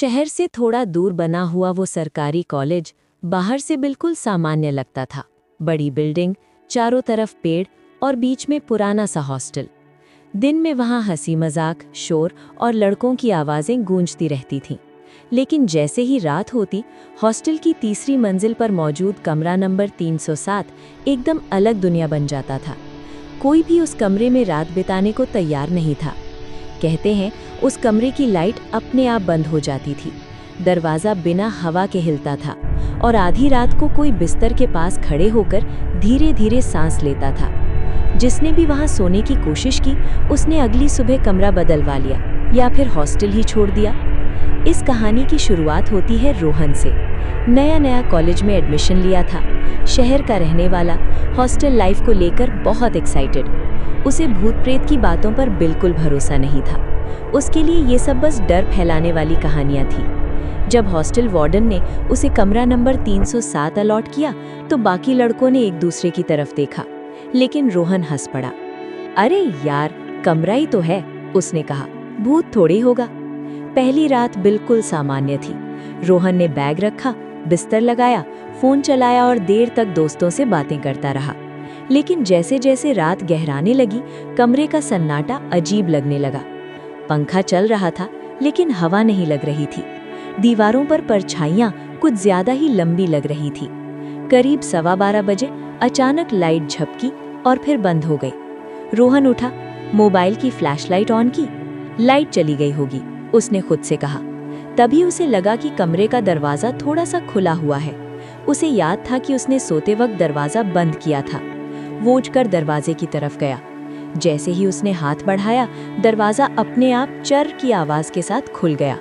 शहर से थोड़ा दूर बना हुआ वो सरकारी कॉलेज बाहर से बिल्कुल सामान्य लगता था। बड़ी बिल्डिंग, चारों तरफ पेड़ और बीच में पुराना सा हॉस्टल। दिन में वहाँ हंसी मजाक, शोर और लड़कों की आवाज़ें गूंजती रहती थीं। लेकिन जैसे ही रात होती, हॉस्टल की तीसरी मंजिल पर मौजूद कमरा नंबर 307 एकदम अलग दुनिया बन जाता था। कोई भी उस कमरे में रात बिताने को तैयार नहीं था। कहते हैं उस कमरे की लाइट अपने आप बंद हो जाती थी, दरवाज़ा बिना हवा के हिलता था और आधी रात को कोई बिस्तर के पास खड़े होकर धीरे धीरे सांस लेता था। जिसने भी वहाँ सोने की कोशिश की, उसने अगली सुबह कमरा बदलवा लिया या फिर हॉस्टल ही छोड़ दिया। इस कहानी की शुरुआत होती है रोहन से। नया नया कॉलेज में एडमिशन लिया था, शहर का रहने वाला, हॉस्टल लाइफ को लेकर बहुत एक्साइटेड। उसे भूत प्रेत की बातों पर बिल्कुल भरोसा नहीं था। उसके लिए ये सब बस डर फैलाने वाली कहानियां थी। जब हॉस्टल वार्डन ने उसे कमरा नंबर 307 अलॉट किया तो बाकी लड़कों ने एक दूसरे की तरफ देखा, लेकिन रोहन हंस पड़ा। अरे यार, कमरा ही तो है, उसने कहा, भूत थोड़ी होगा। पहली रात बिल्कुल सामान्य थी। रोहन ने बैग रखा, बिस्तर लगाया, फोन चलाया और देर तक दोस्तों से बातें करता रहा। लेकिन जैसे जैसे रात गहराने लगी, कमरे का सन्नाटा अजीब लगने लगा। पंखा चल रहा था, लेकिन हवा नहीं लग रही थी। दीवारों पर परछाइयां कुछ ज्यादा ही लंबी लग रही थी। करीब 12:15 बजे अचानक लाइट झपकी और फिर बंद हो गई। रोहन उठा, मोबाइल की फ्लैशलाइट ऑन की। लाइट चली गई होगी, उसने खुद से कहा। तभी उसे लगा कि कमरे का दरवाजा थोड़ा सा खुला हुआ है। उसे याद था कि उसने सोते वक्त दरवाजा बंद किया था। वो उठकर दरवाजे की तरफ गया। जैसे ही उसने हाथ बढ़ाया, दरवाजा अपने आप चर की आवाज के साथ खुल गया।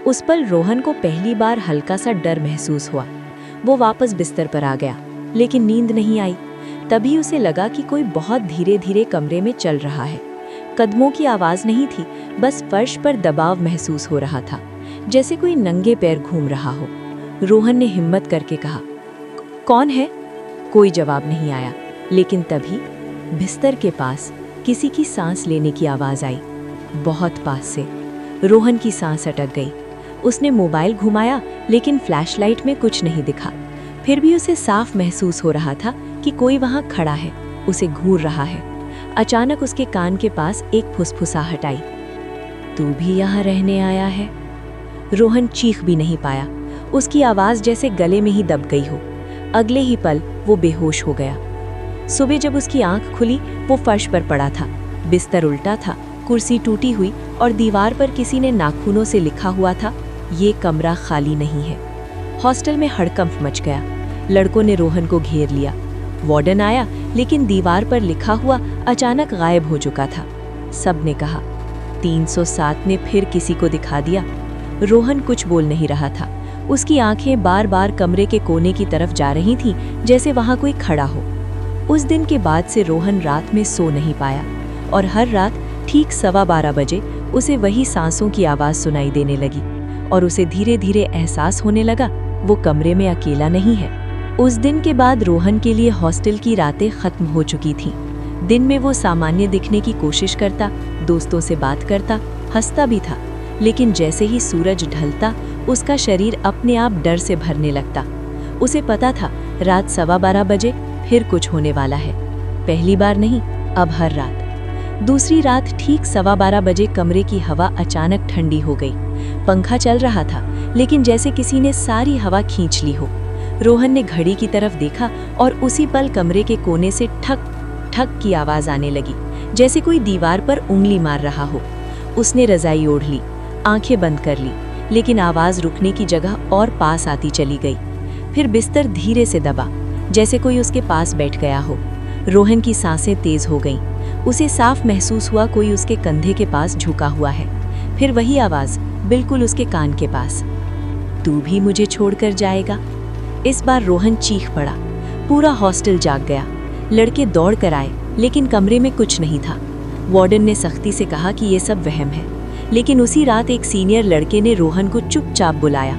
उस पल रोहन को पहली बार हल्का सा डर महसूस हुआ। वो वापस बिस्तर पर आ गया, लेकिन नींद नहीं आई। तभी उसे लगा कि कोई बहुत धीरे धीरे कमरे में चल रहा है। कदमों की आवाज नहीं थी, बस फर्श पर दबाव महसूस हो रहा था, जैसे कोई नंगे पैर घूम रहा हो। रोहन ने हिम्मत करके कहा, कौन है? कोई जवाब नहीं आया, लेकिन तभी बिस्तर के पास किसी की सांस लेने की आवाज आई, बहुत पास से। रोहन की सांस अटक गई। उसने मोबाइल घुमाया, लेकिन फ्लैशलाइट में कुछ नहीं दिखा। फिर भी उसे साफ महसूस हो रहा था कि कोई वहां खड़ा है, उसे घूर रहा है। अचानक उसके कान के पास एक फुसफुसाहट आई, तू भी यहाँ रहने आया है? रोहन चीख भी नहीं पाया। उसकी आवाज जैसे गले में ही दब गई हो। अगले ही पल वो बेहोश हो गया। सुबह जब उसकी आंख खुली, वो फर्श पर पड़ा था। बिस्तर उल्टा था, कुर्सी टूटी हुई और दीवार पर किसी ने नाखूनों से लिखा हुआ था, ये कमरा खाली नहीं है। हॉस्टल में हड़कंप मच गया। लड़कों ने रोहन को घेर लिया। वार्डन आया, लेकिन दीवार पर लिखा हुआ अचानक गायब हो चुका था। सब ने कहा, 307 ने फिर किसी को दिखा दिया। रोहन कुछ बोल नहीं रहा था। उसकी आंखें बार बार कमरे के कोने की तरफ जा रही थीं, जैसे वहां कोई खड़ा हो। उस दिन के बाद से रोहन रात में सो नहीं पाया और हर रात ठीक 12:15 बजे उसे वही सांसों की आवाज सुनाई देने लगी और उसे धीरे धीरे एहसास होने लगा वो कमरे में अकेला नहीं है। उस दिन के बाद रोहन के लिए हॉस्टल की रातें खत्म हो चुकी थीं। दिन में वो सामान्य दिखने की कोशिश करता, दोस्तों से बात करता, हंसता भी था, लेकिन जैसे ही सूरज ढलता, उसका शरीर अपने आप डर से भरने लगता। उसे पता था रात 12:15 बजे फिर कुछ होने वाला है। पहली बार नहीं, अब हर रात। दूसरी रात ठीक 12:15 बजे कमरे की हवा अचानक ठंडी हो गई। पंखा चल रहा था, लेकिन जैसे किसी ने सारी हवा खींच ली हो। रोहन ने घड़ी की तरफ देखा और उसी पल कमरे के कोने से ठक ठक की आवाज आने लगी, जैसे कोई दीवार पर उंगली मार रहा हो। उसने रजाई ओढ़ ली, आंखें बंद कर ली, लेकिन आवाज रुकने की जगह और पास आती चली गई। फिर बिस्तर धीरे से दबा, जैसे कोई उसके पास बैठ गया हो। रोहन की सांसें तेज हो गईं। उसे साफ महसूस हुआ कोई उसके कंधे के पास झुका हुआ है। फिर वही आवाज बिल्कुल उसके कान के पास, तू भी मुझे छोड़कर जाएगा? इस बार रोहन चीख पड़ा। पूरा हॉस्टल जाग गया। लड़के दौड़ कर आए, लेकिन कमरे में कुछ नहीं था। वार्डन ने सख्ती से कहा कि ये सब वहम है, लेकिन उसी रात एक सीनियर लड़के ने रोहन को चुपचाप बुलाया।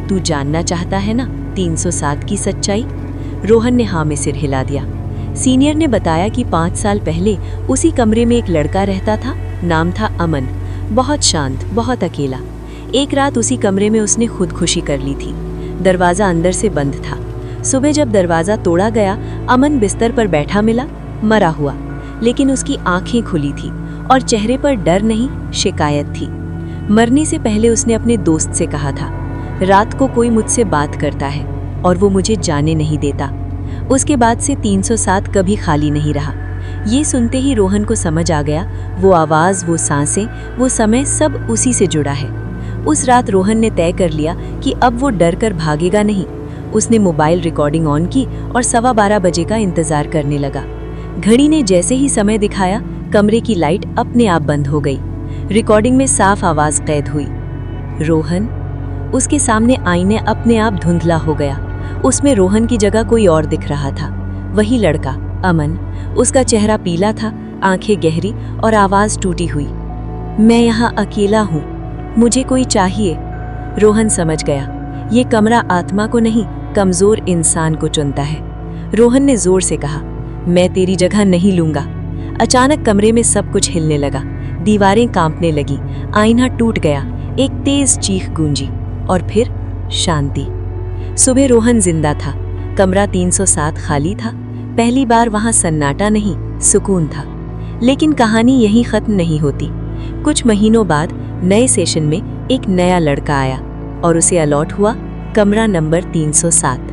तू जानना चाहता है ना 307 की सच्चाई? रोहन ने हाँ में सिर हिला दिया। सीनियर ने बताया कि 5 साल पहले उसी कमरे में एक लड़का रहता था। नाम था अमन। बहुत शांत, बहुत अकेला। एक रात उसी कमरे में उसने खुदकुशी कर ली थी। दरवाज़ा अंदर से बंद था। सुबह जब दरवाज़ा तोड़ा गया, अमन बिस्तर पर बैठा मिला, मरा हुआ। लेकिन उसकी आंखें खुली थी और चेहरे पर डर नहीं, शिकायत थी। मरने से पहले उसने अपने दोस्त से कहा था, रात को कोई मुझसे बात करता है और वो मुझे जाने नहीं देता। उसके बाद से 307 कभी खाली नहीं रहा। ये सुनते ही रोहन को समझ आ गया, वो आवाज़, वो सांसें, वो समय सब उसी से जुड़ा है। उस रात रोहन ने तय कर लिया कि अब वो डर कर भागेगा नहीं। उसने मोबाइल रिकॉर्डिंग ऑन की और 12:15 बजे का इंतजार करने लगा। घड़ी ने जैसे ही समय दिखाया, कमरे की लाइट अपने आप बंद हो गई। रिकॉर्डिंग में साफ आवाज़ कैद हुई, रोहन। उसके सामने आईने अपने आप धुंधला हो गया। उसमें रोहन की जगह कोई और दिख रहा था, वही लड़का, अमन। उसका चेहरा पीला था, आंखें गहरी और आवाज़ टूटी हुई। मैं यहाँ अकेला हूँ, मुझे कोई चाहिए। रोहन समझ गया, ये कमरा आत्मा को नहीं, कमज़ोर इंसान को चुनता है। रोहन ने जोर से कहा, मैं तेरी जगह नहीं लूँगा। अचानक कमरे में सब कुछ हिलने लगा, दीवारें कांपने लगी, आईना टूट गया, एक तेज चीख गूंजी और फिर शांति। सुबह रोहन जिंदा था, कमरा 307 खाली था। पहली बार वहां सन्नाटा नहीं, सुकून था। लेकिन कहानी यहीं खत्म नहीं होती। कुछ महीनों बाद नए सेशन में एक नया लड़का आया और उसे अलॉट हुआ कमरा नंबर 307।